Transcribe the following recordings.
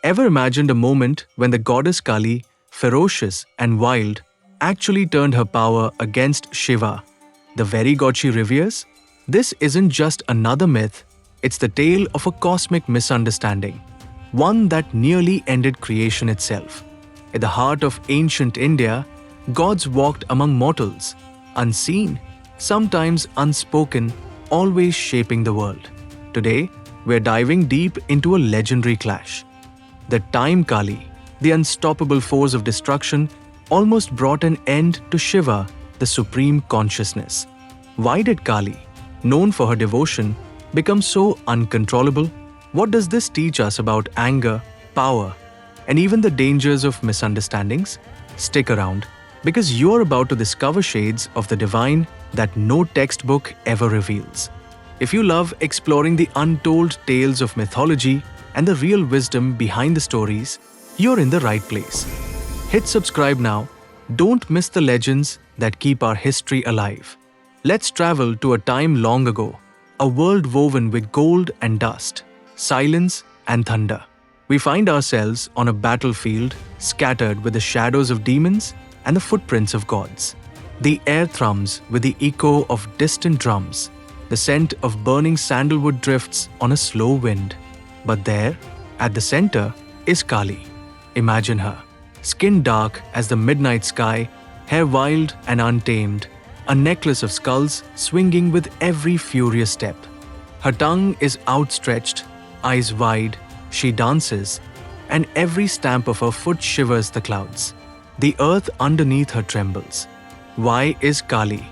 Ever imagined a moment when the goddess Kali, ferocious and wild, actually turned her power against Shiva, the very god she reveres? This isn't just another myth, it's the tale of a cosmic misunderstanding, one that nearly ended creation itself. At the heart of ancient India, gods walked among mortals, unseen, sometimes unspoken, always shaping the world. Today, we're diving deep into a legendary clash. The time Kali, the unstoppable force of destruction, almost brought an end to Shiva, the supreme consciousness. Why did Kali, known for her devotion, become so uncontrollable? What does this teach us about anger, power, and even the dangers of misunderstandings? Stick around, because you're about to discover shades of the divine that no textbook ever reveals. If you love exploring the untold tales of mythology and the real wisdom behind the stories, you're in the right place. Hit subscribe now. Don't miss the legends that keep our history alive. Let's travel to a time long ago, a world woven with gold and dust, silence and thunder. We find ourselves on a battlefield scattered with the shadows of demons and the footprints of gods. The air thrums with the echo of distant drums. The scent of burning sandalwood drifts on a slow wind. But there, at the center, is Kali. Imagine her, skin dark as the midnight sky, hair wild and untamed, a necklace of skulls swinging with every furious step. Her tongue is outstretched, eyes wide, she dances, and every stamp of her foot shivers the clouds. The earth underneath her trembles. Why is Kali,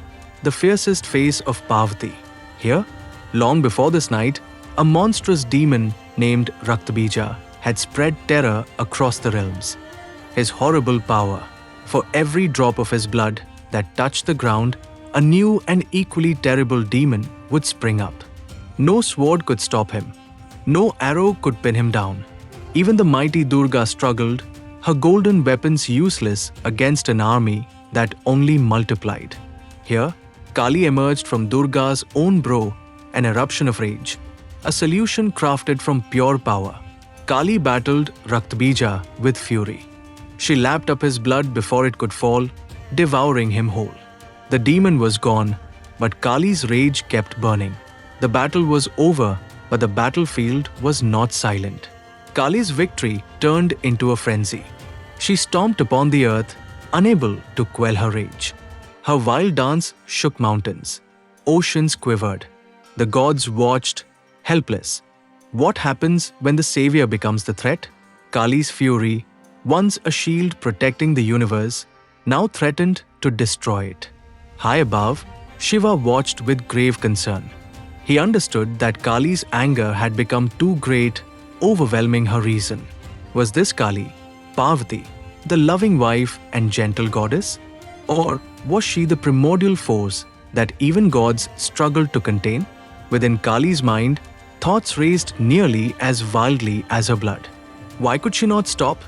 the fiercest face of Parvati, here? Long before this night, a monstrous demon named Raktabija had spread terror across the realms. His horrible power, for every drop of his blood that touched the ground, a new and equally terrible demon would spring up. No sword could stop him. No arrow could pin him down. Even the mighty Durga struggled, her golden weapons useless against an army that only multiplied. Here, Kali emerged from Durga's own brow, an eruption of rage, a solution crafted from pure power. Kali battled Raktabija with fury. She lapped up his blood before it could fall, devouring him whole. The demon was gone, but Kali's rage kept burning. The battle was over, but the battlefield was not silent. Kali's victory turned into a frenzy. She stomped upon the earth, unable to quell her rage. Her wild dance shook mountains. Oceans quivered. The gods watched, helpless. What happens when the savior becomes the threat? Kali's fury, once a shield protecting the universe, now threatened to destroy it. High above, Shiva watched with grave concern. He understood that Kali's anger had become too great, overwhelming her reason. Was this Kali, Parvati, the loving wife and gentle goddess? Or was she the primordial force that even gods struggled to contain? Within Kali's mind, thoughts raced nearly as wildly as her blood. Why could she not stop?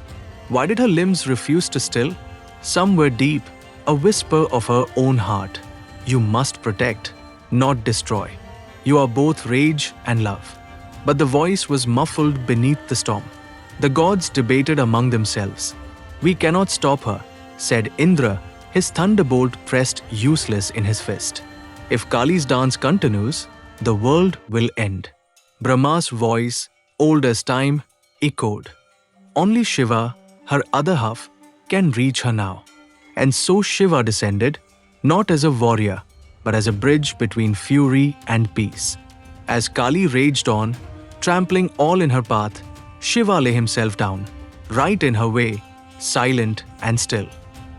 Why did her limbs refuse to still? Somewhere deep, a whisper of her own heart. You must protect, not destroy. You are both rage and love. But the voice was muffled beneath the storm. The gods debated among themselves. We cannot stop her, said Indra, his thunderbolt pressed useless in his fist. If Kali's dance continues, the world will end. Brahma's voice, old as time, echoed. Only Shiva, her other half, can reach her now. And so Shiva descended, not as a warrior, but as a bridge between fury and peace. As Kali raged on, trampling all in her path, Shiva lay himself down, right in her way, silent and still.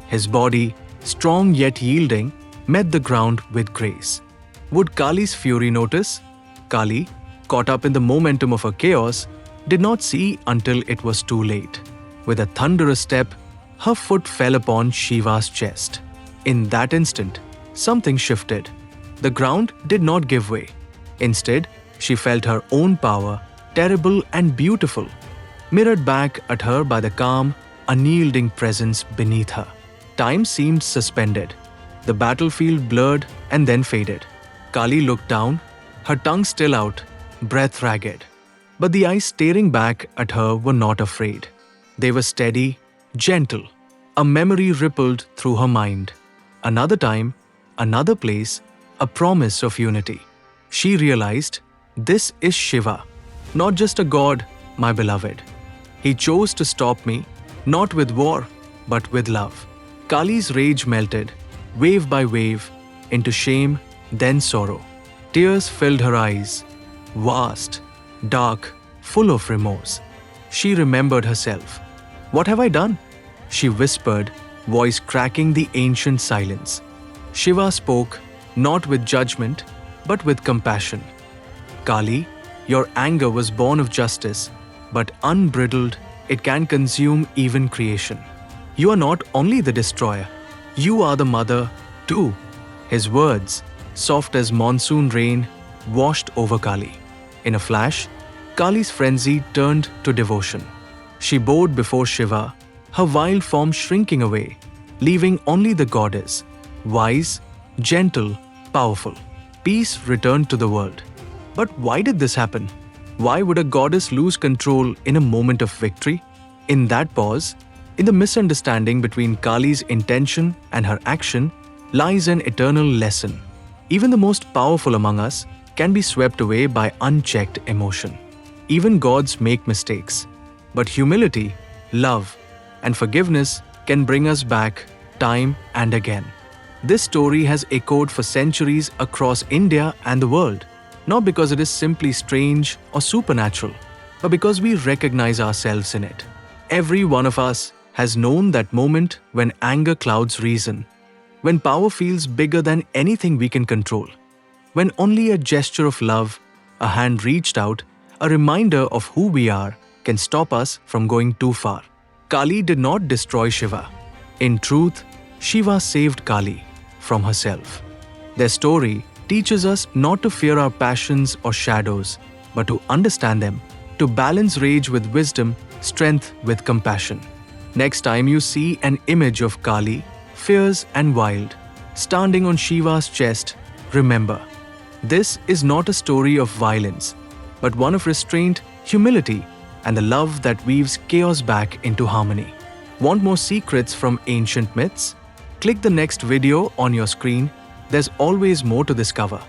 His body, strong yet yielding, met the ground with grace. Would Kali's fury notice? Kali, caught up in the momentum of her chaos, did not see until it was too late. With a thunderous step, her foot fell upon Shiva's chest. In that instant, something shifted. The ground did not give way. Instead, she felt her own power, terrible and beautiful, mirrored back at her by the calm, unyielding presence beneath her. Time seemed suspended. The battlefield blurred and then faded. Kali looked down, her tongue still out, breath ragged. But the eyes staring back at her were not afraid. They were steady, gentle. A memory rippled through her mind. Another time, another place, a promise of unity. She realized, this is Shiva, not just a god, my beloved. He chose to stop me, not with war, but with love. Kali's rage melted, wave by wave, into shame, then sorrow. Tears filled her eyes, vast, dark, full of remorse. She remembered herself. What have I done? She whispered, voice cracking the ancient silence. Shiva spoke, not with judgment, but with compassion. Kali, your anger was born of justice, but unbridled, it can consume even creation. You are not only the destroyer, you are the mother too. His words, soft as monsoon rain, washed over Kali. In a flash, Kali's frenzy turned to devotion. She bowed before Shiva, her wild form shrinking away, leaving only the goddess, wise, gentle, powerful. Peace returned to the world. But why did this happen? Why would a goddess lose control in a moment of victory? In that pause, in the misunderstanding between Kali's intention and her action, lies an eternal lesson. Even the most powerful among us can be swept away by unchecked emotion. Even gods make mistakes. But humility, love, and forgiveness can bring us back time and again. This story has echoed for centuries across India and the world, not because it is simply strange or supernatural, but because we recognize ourselves in it. Every one of us has known that moment when anger clouds reason, when power feels bigger than anything we can control, when only a gesture of love, a hand reached out, a reminder of who we are, can stop us from going too far. Kali did not destroy Shiva. In truth, Shiva saved Kali from herself. Their story teaches us not to fear our passions or shadows, but to understand them, to balance rage with wisdom, strength with compassion. Next time you see an image of Kali, fierce and wild, standing on Shiva's chest, remember, this is not a story of violence, but one of restraint, humility, and the love that weaves chaos back into harmony. Want more secrets from ancient myths? Click the next video on your screen. There's always more to discover.